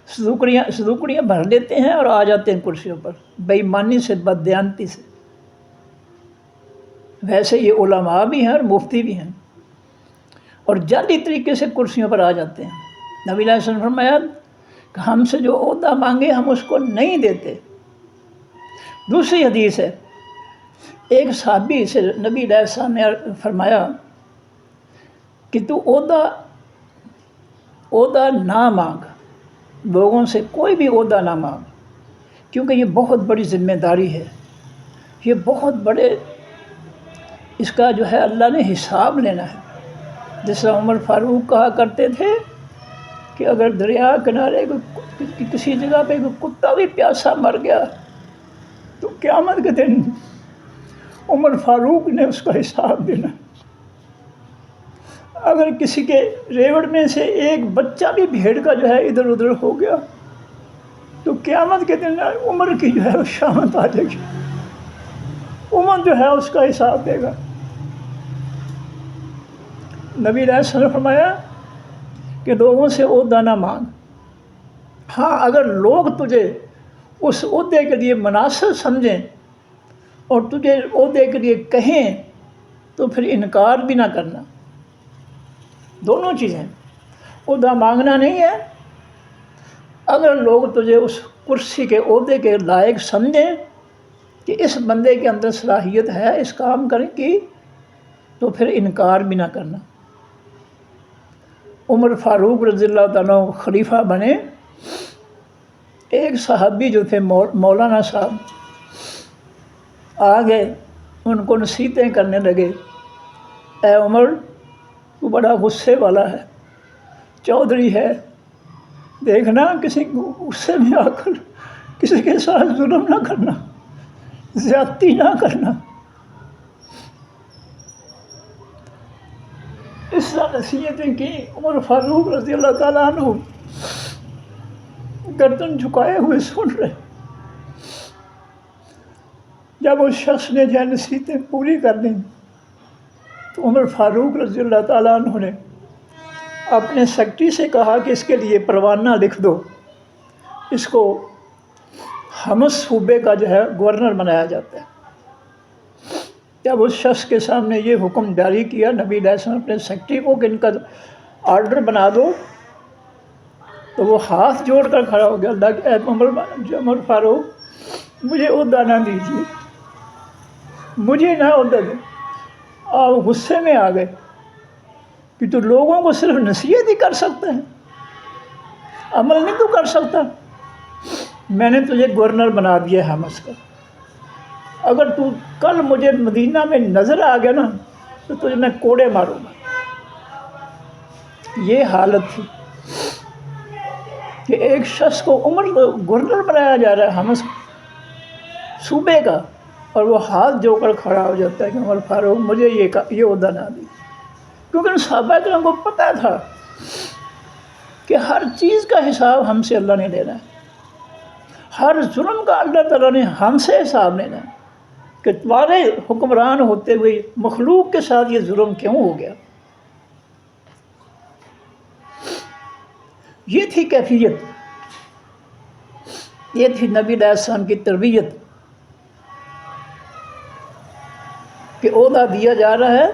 صدوقڑیاں بھر لیتے ہیں اور آ جاتے ہیں کرسیوں پر، بے ایمانی سے، بددیانتی سے۔ ویسے یہ علماء بھی ہیں اور مفتی بھی ہیں، اور جعلی طریقے سے کرسیوں پر آ جاتے ہیں۔ نبی علیہ السلام نے فرمایا کہ ہم سے جو عہدہ مانگے ہم اس کو نہیں دیتے۔ دوسری حدیث ہے، ایک صحابی سے نبی علیہ السلام نے فرمایا کہ تو عہدہ نہ مانگ، لوگوں سے کوئی بھی عہدہ نہ مانگ، کیونکہ یہ بہت بڑی ذمہ داری ہے، یہ بہت بڑے، اس کا جو ہے اللہ نے حساب لینا ہے۔ جس طرح عمر فاروق کہا کرتے تھے کہ اگر دریا کنارے کسی جگہ پہ کوئی کتا بھی پیاسا مر گیا تو قیامت کے دن عمر فاروق نے اس کا حساب دینا۔ اگر کسی کے ریوڑ میں سے ایک بچہ بھی بھیڑ کا جو ہے ادھر ادھر ہو گیا تو قیامت کے دن عمر کی جو ہے شامت آ جائے گی، عمر جو ہے اس کا حساب دے گا۔ نبی علیہ السلام نے فرمایا کہ لوگوں سے عہدہ نہ مانگ، ہاں اگر لوگ تجھے اس عہدے کے لیے مناسب سمجھیں اور تجھے عہدے کے لیے کہیں تو پھر انکار بھی نہ کرنا۔ دونوں چیزیں، عہدہ مانگنا نہیں ہے، اگر لوگ تجھے اس کرسی کے عہدے کے لائق سمجھیں کہ اس بندے کے اندر صلاحیت ہے اس کام کرنے کی تو پھر انکار بھی نہ کرنا۔ عمر فاروق رضی اللہ تعالیٰ خلیفہ بنے، ایک صحابی جو تھے مولانا صاحب آ گئے، ان کو نصیحتیں کرنے لگے، اے عمر تو بڑا غصے والا ہے، چودھری ہے، دیکھنا کسی غصے میں آ کر کسی کے ساتھ ظلم نہ کرنا، زیادتی نہ کرنا۔ اس طرح نصیحتیں کی۔ عمر فاروق رضی اللہ تعالیٰ عنہ گردن جھکائے ہوئے سن رہے۔ جب اس شخص نے جو نصیحتیں پوری کر دیں تو عمر فاروق رضی اللہ تعالیٰ عنہ نے اپنے سیکرٹری سے کہا کہ اس کے لیے پروانہ لکھ دو، اس کو حمص صوبے کا جو ہے گورنر بنایا جاتا ہے۔ جب اس شخص کے سامنے یہ حکم جاری کیا نبی علیہ السلام اپنے سیکرٹری کو کہ ان کا آرڈر بنا دو، تو وہ ہاتھ جوڑ کر کھڑا ہو گیا، اللہ کے عمر فاروق مجھے عہدہ نہ دیجیے، مجھے نہ عہدہ دیں۔ آپ غصے میں آ گئے کہ تو لوگوں کو صرف نصیحت ہی کر سکتے ہیں، عمل نہیں تو کر سکتا۔ میں نے تجھے گورنر بنا دیا ہے حمص کا، اگر تو کل مجھے مدینہ میں نظر آ گیا نا تو تجھے میں کوڑے ماروں گا۔ یہ حالت تھی کہ ایک شخص کو عمر گورنر بنایا جا رہا ہے حمص صوبے کا، اور وہ ہاتھ جو کر کھڑا ہو جاتا ہے کہ عمر فاروق مجھے یہ عہدہ نہ دی، کیونکہ ان صحابہ کرام کو پتہ تھا کہ ہر چیز کا حساب ہم سے اللہ نے لینا ہے، ہر ظلم کا اللہ تعالیٰ نے ہم سے حساب لینا ہے کہ تمہارے حکمران ہوتے ہوئے مخلوق کے ساتھ یہ ظلم کیوں ہو گیا۔ یہ تھی کیفیت، یہ تھی نبی علیہ السلام کی تربیت کہ عہدہ دیا جا رہا ہے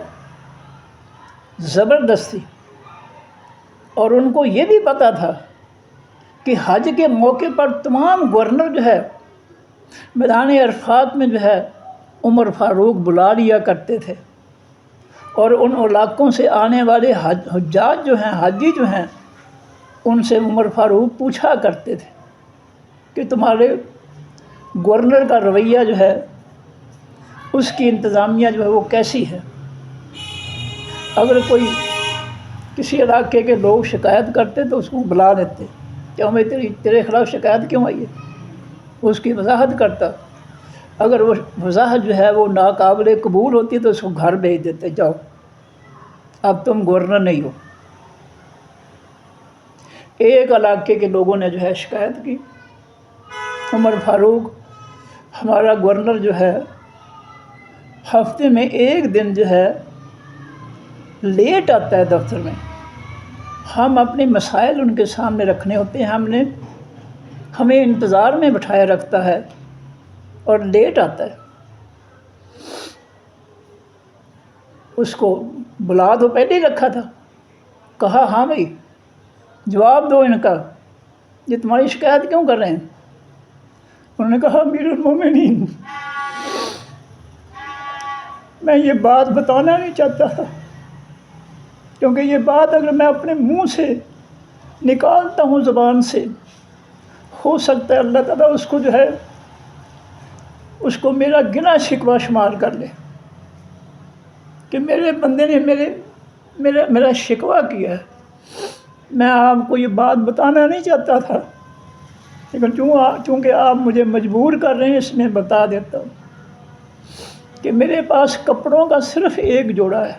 زبردستی۔ اور ان کو یہ بھی پتہ تھا کہ حج کے موقع پر تمام گورنر جو ہے میدان عرفات میں جو ہے عمر فاروق بلا لیا کرتے تھے، اور ان علاقوں سے آنے والے حجاج جو ہیں، حاجی جو ہیں، ان سے عمر فاروق پوچھا کرتے تھے کہ تمہارے گورنر کا رویہ جو ہے، اس کی انتظامیہ جو ہے وہ کیسی ہے۔ اگر کوئی کسی علاقے کے لوگ شکایت کرتے تو اس کو بلا دیتے کہ ہمیں تیرے خلاف شکایت کیوں آئی ہے، اس کی وضاحت کرتا۔ اگر وہ وضاحت جو ہے وہ ناقابل قبول ہوتی تو اس کو گھر بھیج دیتے، جاؤ اب تم گورنر نہیں ہو۔ ایک علاقے کے لوگوں نے جو ہے شکایت کی، عمر فاروق ہمارا گورنر جو ہے ہفتے میں ایک دن جو ہے لیٹ آتا ہے دفتر میں، ہم اپنے مسائل ان کے سامنے رکھنے ہوتے ہیں، ہمیں انتظار میں بٹھائے رکھتا ہے اور لیٹ آتا ہے۔ اس کو بلا تو پہلے ہی رکھا تھا، کہا ہاں بھائی جواب دو ان کا، یہ تمہاری شکایت کیوں کر رہے ہیں؟ انہوں نے کہا امیر المومنین میں یہ بات بتانا نہیں چاہتا تھا، کیونکہ یہ بات اگر میں اپنے منہ سے نکالتا ہوں زبان سے، ہو سکتا ہے اللہ تعالیٰ اس کو جو ہے اس کو میرا گناہ شکوہ شمار کر لے کہ میرے بندے نے میرا شکوہ کیا ہے۔ میں آپ کو یہ بات بتانا نہیں چاہتا تھا، لیکن چونکہ آپ مجھے مجبور کر رہے ہیں اس میں بتا دیتا ہوں کہ میرے پاس کپڑوں کا صرف ایک جوڑا ہے،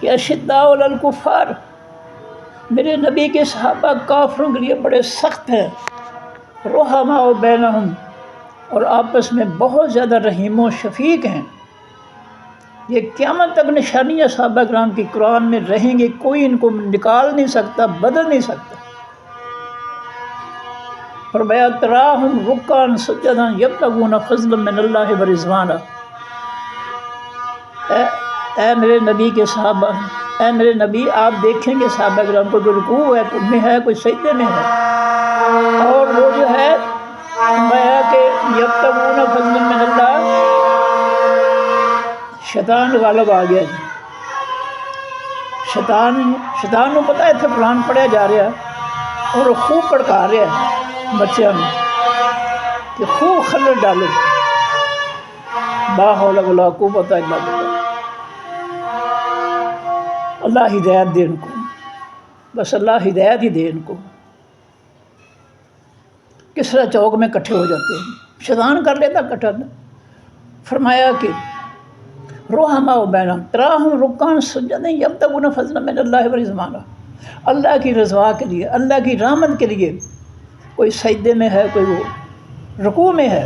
کہ اشداء علی الکفار، میرے نبی کے صحابہ کافروں کے لیے بڑے سخت ہیں، رحماء بینہم، اور آپس میں بہت زیادہ رحیم و شفیق ہیں۔ یہ قیامت تک نشانیاں صحابہ کرام کی قرآن میں رہیں گی، کوئی ان کو نکال نہیں سکتا، بدل نہیں سکتا۔ فرمایا تراہم رکعا سجدا یبتغون فضلا من اللہ ورضوانا، اے میرے نبی کے صحابہ، اے میرے نبی آپ دیکھیں گے صحابہ کرام کو جو رکوع ہے میں ہے، کوئی سجدے میں ہے، اور وہ جو ہے فرمایا کہ یبتغون فضلا من اللہ، شیطان غالب آ گیا جی، شیطان کو پتہ ہے تھے قرآن پڑھیا جا رہا ہے اور خوب پڑکا رہا ہے بچوں میں کہ خوب خلل ڈالو، لا حول ولا قوت الا باللہ۔ اللہ ہدایت دے ان کو، بس اللہ ہدایت ہی دے ان کو۔ کس طرح چوک میں کٹھے ہو جاتے ہیں، شیطان کر لیتا کٹھا۔ فرمایا کہ رحماء بینہم تراہم رکعا سجدا یبتغون فضلا من اللہ ورضوانا، اللہ کی رضا کے لیے، اللہ کی رحمت کے لیے کوئی سجدے میں ہے، کوئی وہ رکوع میں ہے۔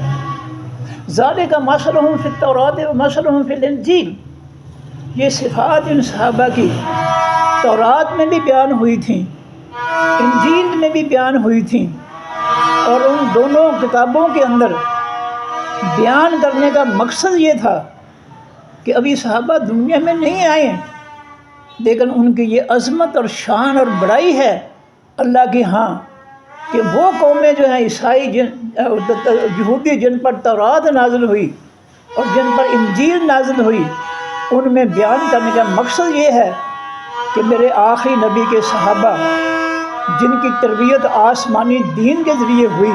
ذالک مثلہم فی التوراۃ ومثلہم فی الانجیل، یہ صفات ان صحابہ کی تورات میں بھی بیان ہوئی تھیں، انجیل میں بھی بیان ہوئی تھیں، اور ان دونوں کتابوں کے اندر بیان کرنے کا مقصد یہ تھا کہ ابھی صحابہ دنیا میں نہیں آئے ہیں، لیکن ان کی یہ عظمت اور شان اور بڑائی ہے اللہ کے ہاں کہ وہ قومیں جو ہیں عیسائی یہودی جن پر تورات نازل ہوئی اور جن پر انجیل نازل ہوئی، ان میں بیان کرنے کا مقصد یہ ہے کہ میرے آخری نبی کے صحابہ جن کی تربیت آسمانی دین کے ذریعے ہوئی،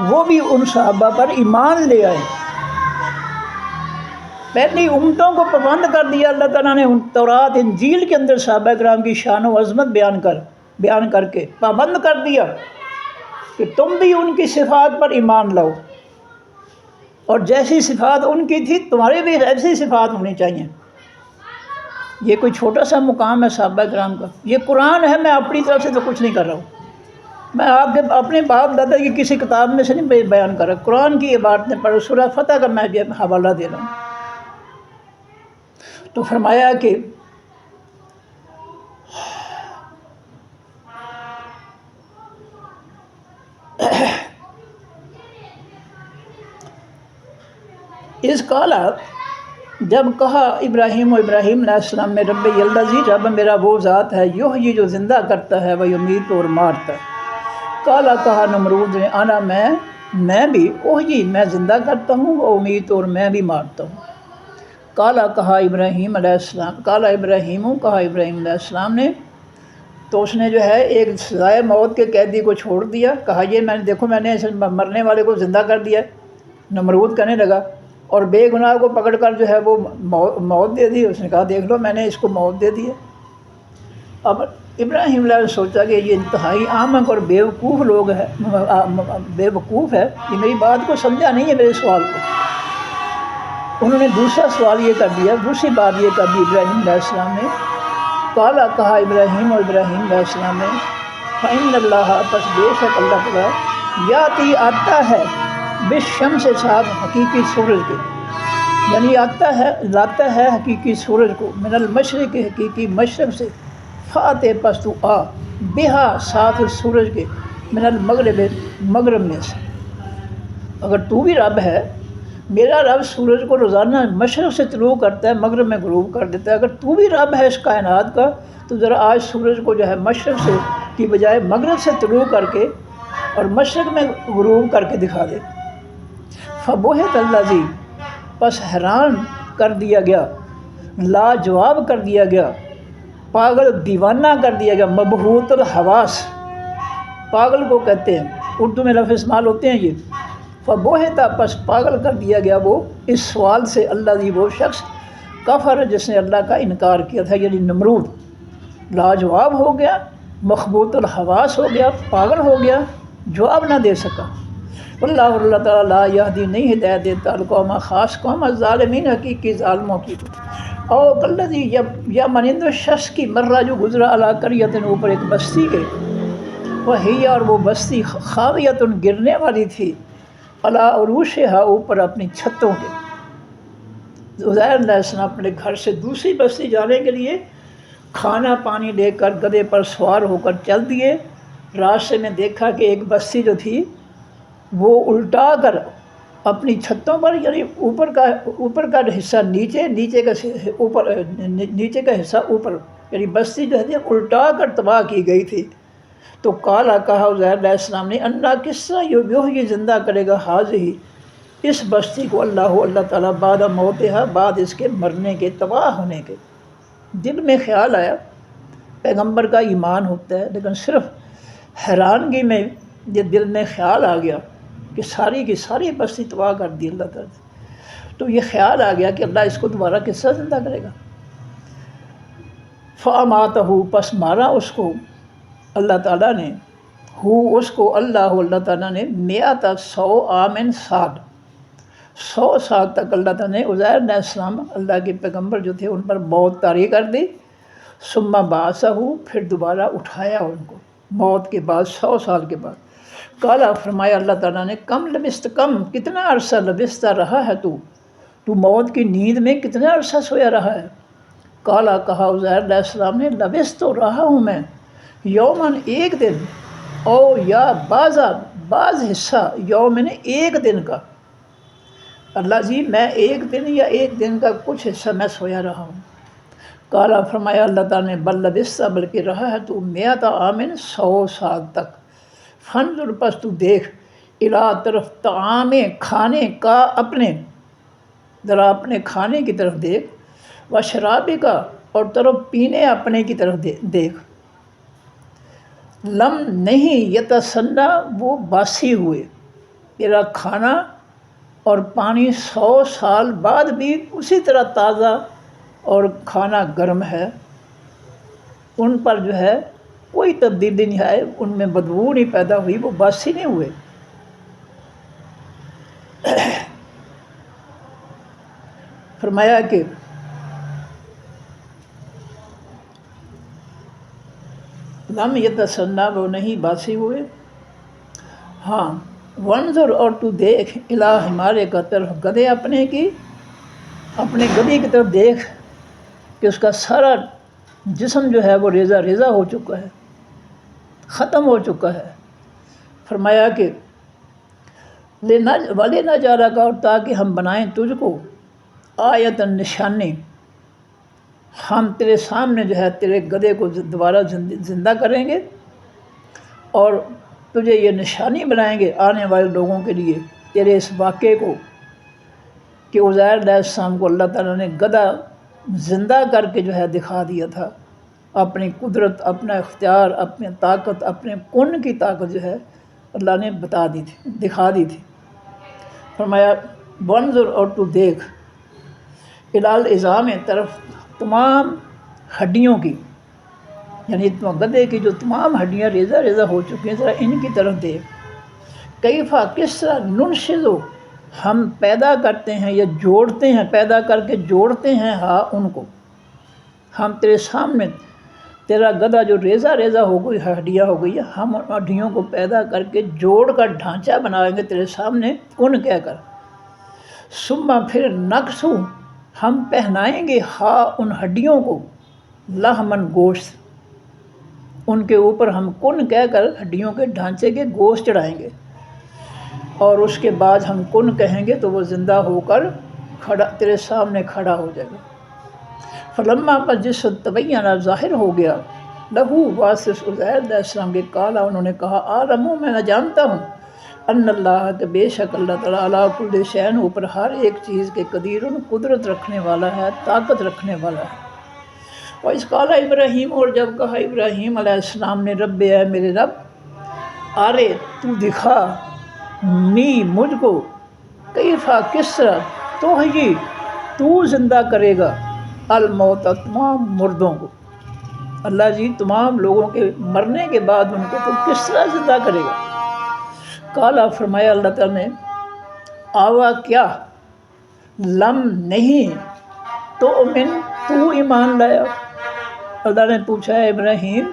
وہ بھی ان صحابہ پر ایمان لے آئے۔ پہلی امتوں کو پابند کر دیا اللہ تعالیٰ نے تورات انجیل کے اندر صحابہ کرام کی شان و عظمت بیان کر کے پابند کر دیا کہ تم بھی ان کی صفات پر ایمان لاؤ، اور جیسی صفات ان کی تھی تمہارے بھی ایسی صفات ہونی چاہیے۔ یہ کوئی چھوٹا سا مقام ہے صحابہ کرام کا، یہ قرآن ہے، میں اپنی طرف سے تو کچھ نہیں کر رہا ہوں، میں آپ کے اپنے باپ دادا کی کسی کتاب میں سے نہیں بیان کر رہا، قرآن کی عبارتیں پڑھ، سورہ فتح کا میں حوالہ دے رہا ہوں۔ تو فرمایا کہ اس کالا، جب کہا ابراہیم علیہ السلام میں رب الذی، رب میرا وہ ذات ہے یحیی جو زندہ کرتا ہے و یمیت اور مارتا ہے۔ کالا کہا نمرود نے انا میں بھی احیی، میں زندہ کرتا ہوں، و امیت اور میں بھی مارتا ہوں۔ کالا کہا ابراہیم علیہ السلام، کالا ابراہیم علیہ السلام نے، تو اس نے جو ہے ایک سزائے موت کے قیدی کو چھوڑ دیا، کہا یہ میں نے دیکھو میں نے مرنے والے کو زندہ کر دیا ہے۔ نمرود کہنے لگا، اور بے گناہ کو پکڑ کر جو ہے وہ موت دے دی۔ اس نے کہا دیکھ لو میں نے اس کو موت دے دی ہے۔ اب ابراہیم علیہ نے سوچا کہ یہ انتہائی احمق اور بیوقوف لوگ ہے، بیوقوف ہے، یہ میری بات کو سمجھا نہیں ہے میرے سوال کو۔ انہوں نے دوسرا سوال یہ کر دیا، دوسری بات یہ کر دی ابراہیم علیہ السلام نے، کالا کہا ابراہیم علیہ السلام نے، فإن اللہ، پس بے شک اللہ تعالیٰ، یاتی آتا ہے بالشمس سے ساتھ حقیقی سورج کے، یعنی آتا ہے لاتا ہے حقیقی سورج کو، من المشرق، حقیقی مشرق سے، فاتح پس تو آ، بہا ساتھ سورج کے، من المغرب، مغرب میں سے۔ اگر تو بھی رب ہے، میرا رب سورج کو روزانہ مشرق سے طلوع کرتا ہے، مغرب میں غروب کر دیتا ہے، اگر تو بھی رب ہے اس کائنات کا تو ذرا آج سورج کو جو ہے مشرق سے کی بجائے مغرب سے طلوع کر کے اور مشرق میں غروب کر کے دکھا دے۔ فبہت الذی، پس حیران کر دیا گیا، لاجواب کر دیا گیا، پاگل دیوانہ کر دیا گیا، مبہوت الحواس پاگل کو کہتے ہیں، اردو میں لفظ استعمال ہوتے ہیں یہ۔ فبہت، پس پاگل کر دیا گیا وہ اس سوال سے، الذی، وہ شخص، کفر، جس نے اللہ کا انکار کیا تھا، یعنی نمرود لاجواب ہو گیا، مخبوط الحواس ہو گیا، پاگل ہو گیا، جواب نہ دے سکا۔ اللہ تعالیٰ لا یہدی، نہیں ہدایت دیتا، القوم، خاص قوم، الظالمین، حقیقی ظالموں کی۔ اور کلذی یا مانند شخص کی مرہ جو گزرا علی قریۃ اوپر ایک بستی کے، وہی اور وہ بستی خاویۃ گرنے والی تھی، علی عروشہا اوپر اپنی چھتوں کے۔ عزیر علیہ السلام اپنے گھر سے دوسری بستی جانے کے لیے کھانا پانی لے کر گدھے پر سوار ہو کر چل دیے۔ راستے میں دیکھا کہ ایک بستی جو تھی وہ الٹا کر اپنی چھتوں پر، یعنی اوپر کا حصہ نیچے، نیچے کا حصہ اوپر، یعنی بستی جو ہے الٹا کر تباہ کی گئی تھی۔ تو کہا عزیر علیہ السلام نے انا کس طرح یہ زندہ کرے گا حاضی اس بستی کو اللہ تعالیٰ بعد موتہا، بعد اس کے مرنے کے، تباہ ہونے کے۔ دل میں خیال آیا، پیغمبر کا ایمان ہوتا ہے لیکن صرف حیرانگی میں یہ دل میں خیال آ گیا کہ ساری کی ساری بستی تباہ کر دی اللہ تعالیٰ نے۔ تو یہ خیال آ گیا کہ اللہ اس کو دوبارہ کس طرح زندہ کرے گا۔ فَأَمَاتَهُ، پس مارا اس کو اللہ تعالیٰ نے، اس کو اللہ تعالیٰ نے 100 عامٍ سال، 100 سال تک اللہ تعالیٰ نے عزیر علیہ السلام اللہ کے پیغمبر جو تھے ان پر موت طاری کر دی۔ ثم بعثہ، پھر دوبارہ اٹھایا ان کو موت کے بعد، 100 سال کے بعد۔ قالا، فرمایا اللہ تعالیٰ نے کم لبست، کم کتنا عرصہ لبستہ رہا ہے تو موت کی نیند میں کتنا عرصہ سویا رہا ہے۔ قالا، کہا عزیر علیہ السلام نے لبست تو رہا ہوں میں یومن، ایک دن، او یا بعض حصہ یومن، ایک دن کا۔ اللہ جی میں ایک دن یا ایک دن کا کچھ حصہ میں سویا رہا ہوں۔ قالا، فرمایا اللہ تعالیٰ نے بل لبست، بلکہ رہا ہے تو 100 عامٍ، 100 سال تک۔ فانظر، پس تو دیکھ، الی طرف طعام، کھانے کا اپنے، ذرا اپنے کھانے کی طرف دیکھ، و شراب کا، اور طرف پینے اپنے کی طرف دیکھ۔ لم نہیں یتسنہ، وہ باسی ہوئے، تیرا کھانا اور پانی 100 سال بعد بھی اسی طرح تازہ اور کھانا گرم ہے، ان پر جو ہے کوئی تبدیلی نہیں آئی، ان میں بدبو نہیں پیدا ہوئی، وہ باسی نہیں ہوئے۔ فرمایا کہ لم یتسنہ، وہ نہیں باسی ہوئے۔ ہاں، وانظر، اور تو دیکھ، الی حمارے کا، طرف گدھے اپنے کی، اپنے گدھے کی طرف دیکھ کہ اس کا سارا جسم جو ہے وہ ریزہ ریزہ ہو چکا ہے، ختم ہو چکا ہے۔ فرمایا کہ والے نہ جا رہا، اور تاکہ ہم بنائیں تجھ کو آیت، نشانی، ہم تیرے سامنے جو ہے تیرے گدھے کو دوبارہ زندہ کریں گے اور تجھے یہ نشانی بنائیں گے آنے والے لوگوں کے لیے، تیرے اس واقعے کو کہ عزیر علیہ السلام کو اللہ تعالیٰ نے گدھا زندہ کر کے جو ہے دکھا دیا تھا، اپنی قدرت، اپنا اختیار، اپنی طاقت، اپنے کن کی طاقت جو ہے اللہ نے بتا دی تھی، دکھا دی تھی۔ فرمایا وانظر، اور تو دیکھ، الی العظام، طرف تمام ہڈیوں کی، یعنی گدھے کی جو تمام ہڈیاں ریزہ ریزہ ہو چکی ہیں، ذرا ان کی طرف دیکھ۔ کیفا، کس طرح، ننشزو، ہم پیدا کرتے ہیں یا جوڑتے ہیں، پیدا کر کے جوڑتے ہیں، ہاں ان کو، ہم تیرے سامنے تیرا گدھا جو ریزہ ریزہ ہو گئی، ہڈیاں ہو گئی، ہم ان ہڈیوں کو پیدا کر کے جوڑ کر ڈھانچہ بنائیں گے تیرے سامنے کن کہہ کر۔ ثم، پھر نکسو، ہم پہنائیں گے، ہاں ان ہڈیوں کو، لحمن، گوشت، ان کے اوپر ہم کن کہہ کر ہڈیوں کے ڈھانچے کے گوشت چڑھائیں گے، اور اس کے بعد ہم کن کہیں گے تو وہ زندہ ہو کر کھڑا تیرے سامنے کھڑا ہو جائے گا۔ فلما، پر جس وقت تبینہ، ظاہر ہو گیا، لہو، واسطے عزیر علیہ السلام کے، کالا، انہوں نے کہا، عالم، میں جانتا ہوں، ان اللہ، کہ بے شک اللہ تعالیٰ، علی کل شیء، اوپر ہر ایک چیز کے، قدیر، قدرت رکھنے والا ہے، طاقت رکھنے والا ہے۔ وَإِذْ قَالَ ابراہیم، اور جب کہا ابراہیم علیہ السلام نے، رب، اے میرے رب، آرے، تو دکھا، مجھ کو، کیفا، کس طرح، تحیی، تو زندہ کرے گا، الموت، تمام مردوں کو، اللہ جی تمام لوگوں کے مرنے کے بعد ان کو تو کس طرح زندہ کرے گا۔ کالا، فرمایا اللہ تعالیٰ نے، آوا، کیا، لم نہیں، تو تو ایمان لایا؟ اللہ نے پوچھا ہے ابراہیم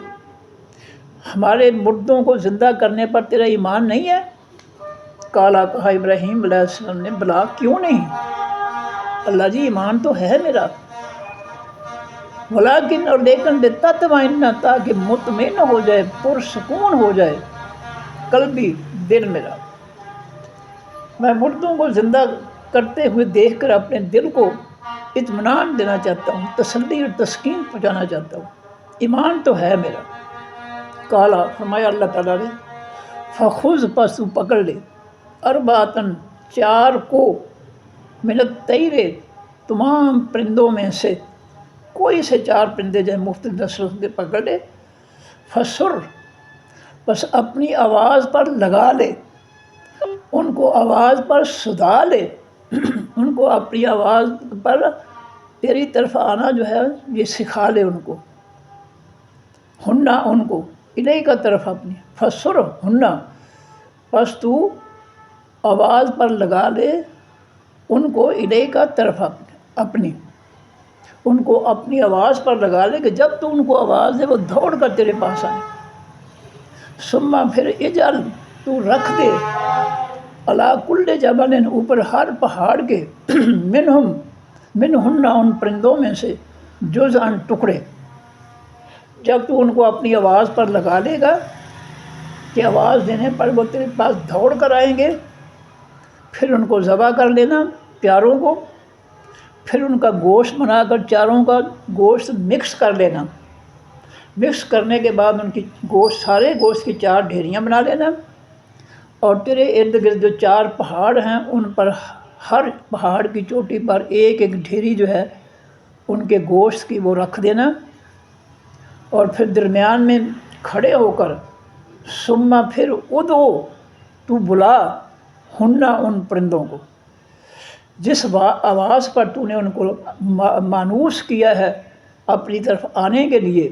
ہمارے مردوں کو زندہ کرنے پر تیرا ایمان نہیں ہے؟ کالا کہا ابراہیم علیہ السلام نے بلا کیوں نہیں، اللہ جی ایمان تو ہے میرا، ولیکن اور لیکن لتطمئن تاکہ مطمئن ہو جائے، پرسکون ہو جائے قلبی دل میرا، میں مردوں کو زندہ کرتے ہوئے دیکھ کر اپنے دل کو اطمینان دینا چاہتا ہوں، تسلی اور تسکین پہنچانا چاہتا ہوں، ایمان تو ہے میرا۔ کالا فرمایا اللہ تعالیٰ نے فخذ پس تو پکڑ لے ارباتن 4 کو من الطیر تمام پرندوں میں سے کوئی سے 4 پرندے جائیں مختلف نسلوں کے پکڑ لے، فسر بس اپنی آواز پر لگا لے، ان کو آواز پر سدا لے، ان کو اپنی آواز پر تیری طرف آنا جو ہے یہ سکھا لے ان کو، ہننا ان کو الہی کا طرف اپنی، فسر ہننا بس تو آواز پر لگا لے ان کو الہی کا طرف اپنی، ان کو اپنی آواز پر لگا لے کہ جب تو ان کو آواز دے وہ دوڑ کر تیرے پاس آئیں، ثم پھر اجعل تو رکھ دے علی کل جبل اوپر ہر پہاڑ کے منہن ان پرندوں میں سے جزءاً ٹکڑے، جب تو ان کو اپنی آواز پر لگا لے گا کہ آواز دینے پر وہ تیرے پاس دوڑ کر آئیں گے، پھر ان کو ذبح کر لینا پیاروں کو، پھر ان کا گوشت بنا کر چاروں کا گوشت مکس کر لینا، مکس کرنے کے بعد ان کی گوشت سارے گوشت کی 4 ڈھیریاں بنا لینا، اور تیرے ارد گرد جو 4 پہاڑ ہیں ان پر ہر پہاڑ کی چوٹی پر ایک ایک ڈھیری جو ہے ان کے گوشت کی وہ رکھ دینا، اور پھر درمیان میں کھڑے ہو کر ثم پھر ادعو تو بلا ہننا ان پرندوں کو، جس آواز پر تو نے ان کو مانوس کیا ہے اپنی طرف آنے کے لیے،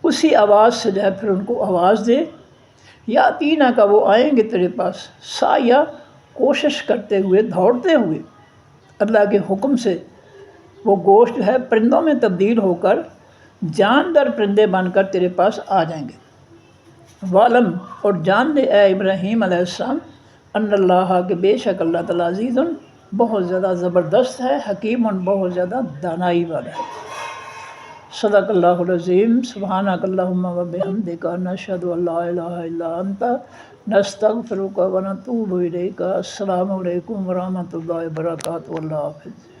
اسی آواز سے جو ہے پھر ان کو آواز دے، یا تینہ کا وہ آئیں گے تیرے پاس سایہ کوشش کرتے ہوئے دوڑتے ہوئے، اللہ کے حکم سے وہ گوشت جو ہے پرندوں میں تبدیل ہو کر جاندار پرندے بن کر تیرے پاس آ جائیں گے۔ والم اور جان لے اے ابراہیم علیہ السلام ان اللہ کہ بے شک اللہ تعالیٰ عزیز بہت زیادہ زبردست ہے، حکیم بہت زیادہ دانائی والا ہے۔ صدق اللہ العظیم۔ سبحانک اللہم و بحمدک نشہد ان لا الہ الا انت نستغفرک و نتوب الیک۔ السلام علیکم ورحمۃ اللہ وبرکاتہ۔ اللہ حافظ۔